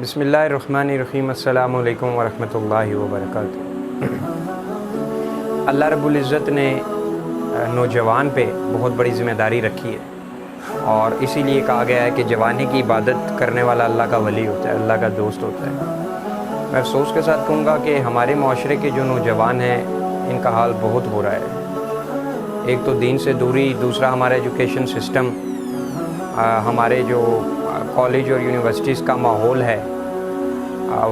بسم اللہ الرحمن الرحیم۔ السلام علیکم ورحمۃ اللہ وبرکاتہ۔ اللہ رب العزت نے نوجوان پہ بہت بڑی ذمہ داری رکھی ہے، اور اسی لیے کہا گیا ہے کہ جوانی کی عبادت کرنے والا اللہ کا ولی ہوتا ہے، اللہ کا دوست ہوتا ہے۔ میں افسوس کے ساتھ کہوں گا کہ ہمارے معاشرے کے جو نوجوان ہیں ان کا حال بہت ہو رہا ہے۔ ایک تو دین سے دوری، دوسرا ہمارا ایجوکیشن سسٹم، ہمارے جو کالج اور یونیورسٹیز کا ماحول ہے،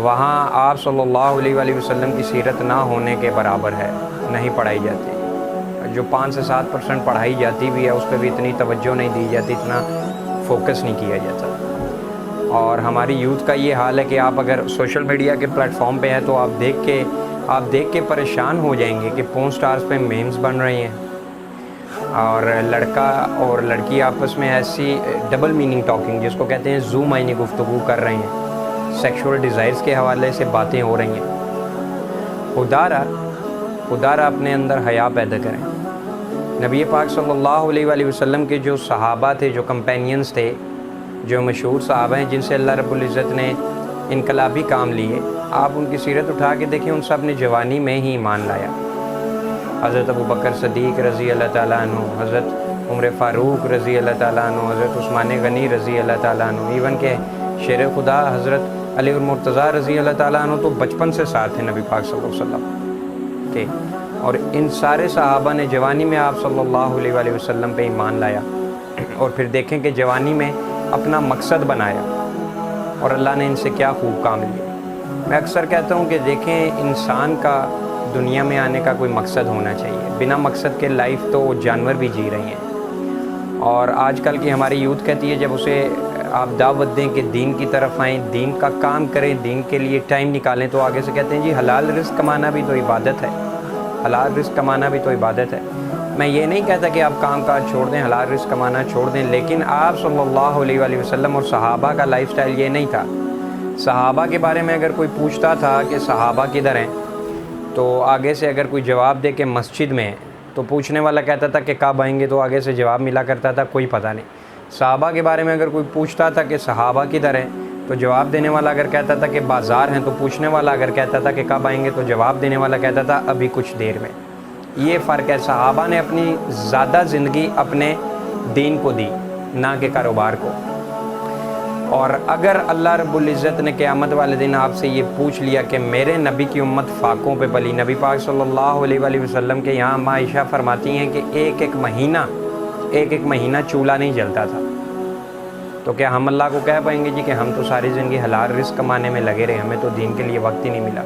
وہاں آپ صلی اللہ علیہ وآلہ وسلم کی سیرت نہ ہونے کے برابر ہے، نہیں پڑھائی جاتی۔ جو 5 سے 7% پڑھائی جاتی بھی ہے اس پہ بھی اتنی توجہ نہیں دی جاتی، اتنا فوکس نہیں کیا جاتا۔ اور ہماری یوتھ کا یہ حال ہے کہ آپ اگر سوشل میڈیا کے پلیٹ فارم پہ ہیں تو آپ دیکھ کے پریشان ہو جائیں گے کہ پورن سٹارز پہ میمز بن رہے ہیں، اور لڑکا اور لڑکی آپس میں ایسی ڈبل میننگ ٹاکنگ جس کو کہتے ہیں زو معنی گفتگو کر رہے ہیں، سیکشول ڈیزائرز کے حوالے سے باتیں ہو رہی ہیں۔ خدا را اپنے اندر حیا پیدا کریں۔ نبی پاک صلی اللہ علیہ وآلہ وسلم کے جو صحابہ تھے، جو کمپینینز تھے، جو مشہور صحابہ ہیں جن سے اللہ رب العزت نے انقلابی کام لیے، آپ ان کی سیرت اٹھا کے دیکھیں، ان سب نے جوانی میں ہی ایمان لایا۔ حضرت ابوبکر صدیق رضی اللہ تعالیٰ عنہ، حضرت عمر فاروق رضی اللہ تعالیٰ عنہ، حضرت عثمان غنی رضی اللہ تعالیٰ عنہ، ایون کہ شیر خدا حضرت علی المرتضیٰ رضی اللہ تعالیٰ عنہ تو بچپن سے ساتھ ہیں نبی پاک صلی اللہ علیہ وسلم کے، اور ان سارے صحابہ نے جوانی میں آپ صلی اللہ علیہ وآلہ وسلم پہ ایمان لایا، اور پھر دیکھیں کہ جوانی میں اپنا مقصد بنایا، اور اللہ نے ان سے کیا خوب کام لیا۔ میں اکثر کہتا ہوں کہ دیکھیں، انسان کا دنیا میں آنے کا کوئی مقصد ہونا چاہیے، بنا مقصد کے لائف تو جانور بھی جی رہے ہیں۔ اور آج کل کی ہماری یوتھ کہتی ہے جب اسے آپ دعوت دیں کہ دین کی طرف آئیں، دین کا کام کریں، دین کے لیے ٹائم نکالیں، تو آگے سے کہتے ہیں جی حلال رزق کمانا بھی تو عبادت ہے، حلال رزق کمانا بھی تو عبادت ہے۔ میں یہ نہیں کہتا کہ آپ کام کاج چھوڑ دیں، حلال رزق کمانا چھوڑ دیں، لیکن آپ صلی اللہ علیہ وآلہ وسلم اور صحابہ کا لائف سٹائل یہ نہیں تھا۔ صحابہ کے بارے میں اگر کوئی پوچھتا تھا کہ صحابہ کدھر ہیں، تو آگے سے اگر کوئی جواب دے کہ مسجد میں، تو پوچھنے والا کہتا تھا کہ کب آئیں گے، تو آگے سے جواب ملا کرتا تھا کوئی پتہ نہیں۔ صحابہ کے بارے میں اگر کوئی پوچھتا تھا کہ صحابہ کدھر ہیں، تو جواب دینے والا اگر کہتا تھا کہ بازار ہیں، تو پوچھنے والا اگر کہتا تھا کہ کب آئیں گے، تو جواب دینے والا کہتا تھا ابھی کچھ دیر میں۔ یہ فرق ہے، صحابہ نے اپنی زیادہ زندگی اپنے دین کو دی، نہ کہ کاروبار کو۔ اور اگر اللہ رب العزت نے قیامت والے دن آپ سے یہ پوچھ لیا کہ میرے نبی کی امت فاقوں پہ پلی، نبی پاک صلی اللہ علیہ وآلہ وسلم کے یہاں ماں عائشہ فرماتی ہیں کہ ایک مہینہ چولہا نہیں جلتا تھا، تو کیا ہم اللہ کو کہہ پائیں گے جی کہ ہم تو ساری زندگی حلال رزق کمانے میں لگے رہے، ہمیں تو دین کے لیے وقت ہی نہیں ملا؟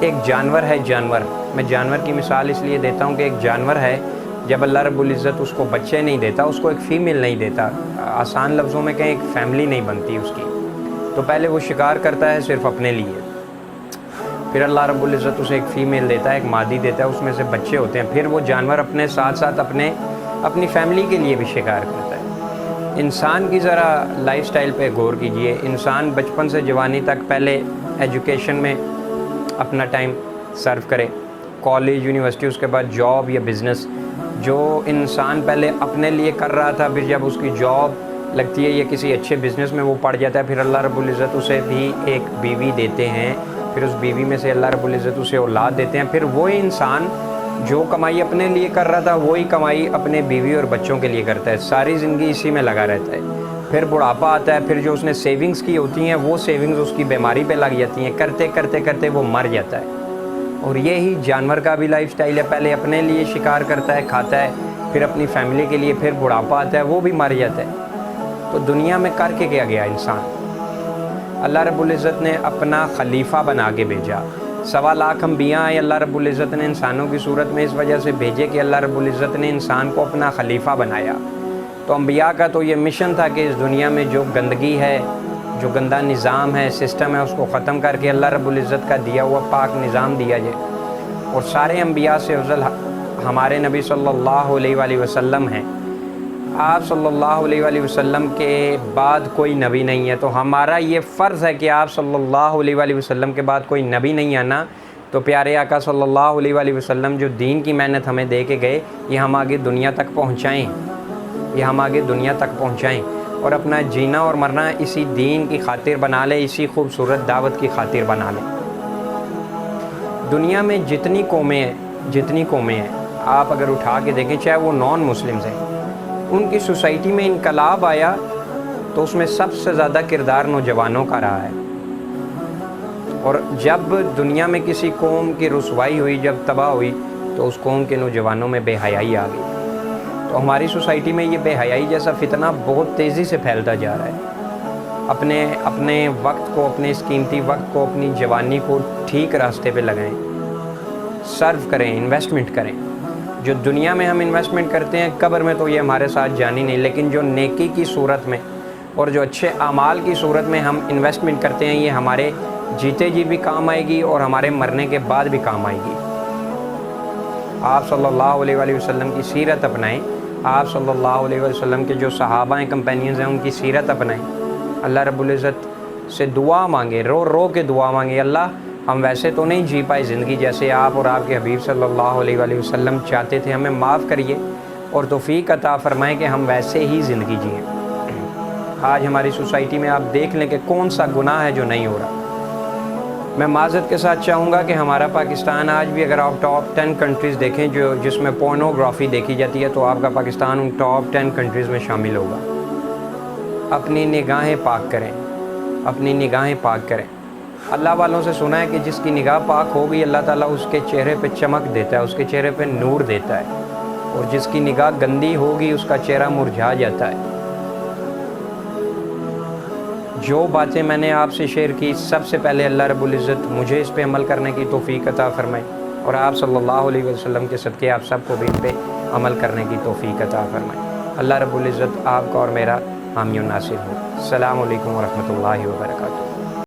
ایک جانور ہے، جانور، میں جانور کی مثال اس لیے دیتا ہوں کہ ایک جانور ہے، جب اللہ رب العزت اس کو بچے نہیں دیتا، اس کو ایک فیمیل نہیں دیتا، آسان لفظوں میں کہیں ایک فیملی نہیں بنتی اس کی، تو پہلے وہ شکار کرتا ہے صرف اپنے لیے، پھر اللہ رب العزت اسے ایک فیمیل دیتا ہے، ایک مادی دیتا ہے، اس میں سے بچے ہوتے ہیں، پھر وہ جانور اپنے ساتھ ساتھ اپنی فیملی کے لیے بھی شکار کرتا ہے۔ انسان کی ذرا لائف سٹائل پہ غور کیجئے۔ انسان بچپن سے جوانی تک پہلے ایجوکیشن میں اپنا ٹائم سرو کرے، کالج، یونیورسٹی، اس کے بعد جاب یا بزنس۔ جو انسان پہلے اپنے لیے کر رہا تھا، پھر جب اس کی جاب لگتی ہے یا کسی اچھے بزنس میں وہ پڑ جاتا ہے، پھر اللہ رب العزت اسے بھی ایک بیوی دیتے ہیں، پھر اس بیوی میں سے اللہ رب العزت اسے اولاد دیتے ہیں، پھر وہی انسان جو کمائی اپنے لیے کر رہا تھا وہی کمائی اپنے بیوی اور بچوں کے لیے کرتا ہے، ساری زندگی اسی میں لگا رہتا ہے۔ پھر بڑھاپا آتا ہے، پھر جو اس نے سیونگز کی ہوتی ہیں وہ سیونگز اس کی بیماری پہ لگ جاتی ہیں، کرتے کرتے کرتے وہ مر جاتا ہے۔ اور یہی جانور کا بھی لائف سٹائل ہے، پہلے اپنے لیے شکار کرتا ہے، کھاتا ہے، پھر اپنی فیملی کے لیے، پھر بڑھاپا آتا ہے وہ بھی مر جاتا ہے۔ تو دنیا میں کر کے کیا گیا انسان؟ اللہ رب العزت نے اپنا خلیفہ بنا کے بھیجا۔ 1.25 لاکھ انبیاء آئے، اللہ رب العزت نے انسانوں کی صورت میں اس وجہ سے بھیجے کہ اللہ رب العزت نے انسان کو اپنا خلیفہ بنایا۔ تو انبیاء کا تو یہ مشن تھا کہ اس دنیا میں جو گندگی ہے، جو گندا نظام ہے، سسٹم ہے، اس کو ختم کر کے اللہ رب العزت کا دیا ہوا پاک نظام دیا جائے۔ اور سارے انبیاء سے افضل ہمارے نبی صلی اللہ علیہ وآلہ وسلم ہیں۔ آپ صلی اللہ علیہ وآلہ وسلم کے بعد کوئی نبی نہیں ہے، تو ہمارا یہ فرض ہے کہ آپ صلی اللہ علیہ وآلہ وسلم کے بعد کوئی نبی نہیں آنا، تو پیارے آقا صلی اللہ علیہ وآلہ وسلم جو دین کی محنت ہمیں دے کے گئے، یہ ہم آگے دنیا تک پہنچائیں، یہ ہم آگے دنیا تک پہنچائیں۔ اور اپنا جینا اور مرنا اسی دین کی خاطر بنا لے، اسی خوبصورت دعوت کی خاطر بنا لے۔ دنیا میں جتنی قومیں ہیں آپ اگر اٹھا کے دیکھیں، چاہے وہ نان مسلمز ہیں، ان کی سوسائٹی میں انقلاب آیا تو اس میں سب سے زیادہ کردار نوجوانوں کا رہا ہے۔ اور جب دنیا میں کسی قوم کی رسوائی ہوئی، جب تباہ ہوئی، تو اس قوم کے نوجوانوں میں بے حیائی آ گئی۔ تو ہماری سوسائٹی میں یہ بے حیائی جیسا فتنہ بہت تیزی سے پھیلتا جا رہا ہے۔ اپنے وقت کو، اپنے اس قیمتی وقت کو، اپنی جوانی کو ٹھیک راستے پہ لگائیں، صرف کریں، انویسٹمنٹ کریں۔ جو دنیا میں ہم انویسٹمنٹ کرتے ہیں، قبر میں تو یہ ہمارے ساتھ جانی نہیں، لیکن جو نیکی کی صورت میں اور جو اچھے اعمال کی صورت میں ہم انویسٹمنٹ کرتے ہیں، یہ ہمارے جیتے جی بھی کام آئے گی اور ہمارے مرنے کے بعد بھی کام آئے گی۔ آپ صلی اللہ علیہ وآلہ وسلم کی سیرت اپنائیں، آپ صلی اللہ علیہ وسلم کے جو صحابہ ہیں، کمپینینز ہیں، ان کی سیرت اپنائیں۔ اللہ رب العزت سے دعا مانگے، رو رو کے دعا مانگے، اللہ ہم ویسے تو نہیں جی پائے زندگی جیسے آپ اور آپ کے حبیب صلی اللہ علیہ وآلہ وسلم چاہتے تھے، ہمیں معاف کریے اور توفیق عطا فرمائیں کہ ہم ویسے ہی زندگی جئیں۔ آج ہماری سوسائٹی میں آپ دیکھ لیں کہ کون سا گناہ ہے جو نہیں ہو رہا۔ میں معذرت کے ساتھ چاہوں گا کہ ہمارا پاکستان آج بھی، اگر آپ ٹاپ 10 کنٹریز دیکھیں جس میں پورنوگرافی دیکھی جاتی ہے، تو آپ کا پاکستان ان ٹاپ 10 کنٹریز میں شامل ہوگا۔ اپنی نگاہیں پاک کریں، اپنی نگاہیں پاک کریں۔ اللہ والوں سے سنا ہے کہ جس کی نگاہ پاک ہوگی، اللہ تعالیٰ اس کے چہرے پہ چمک دیتا ہے، اس کے چہرے پہ نور دیتا ہے، اور جس کی نگاہ گندی ہوگی اس کا چہرہ مرجھا جاتا ہے۔ جو باتیں میں نے آپ سے شیئر کی، سب سے پہلے اللہ رب العزت مجھے اس پہ عمل کرنے کی توفیق عطا فرمائے، اور آپ صلی اللہ علیہ وسلم کے صدقے آپ سب کو بھی ان پہ عمل کرنے کی توفیق عطا فرمائے۔ اللہ رب العزت آپ کا اور میرا حامی و ناصر ہو۔ السلام علیکم ورحمۃ اللہ وبرکاتہ۔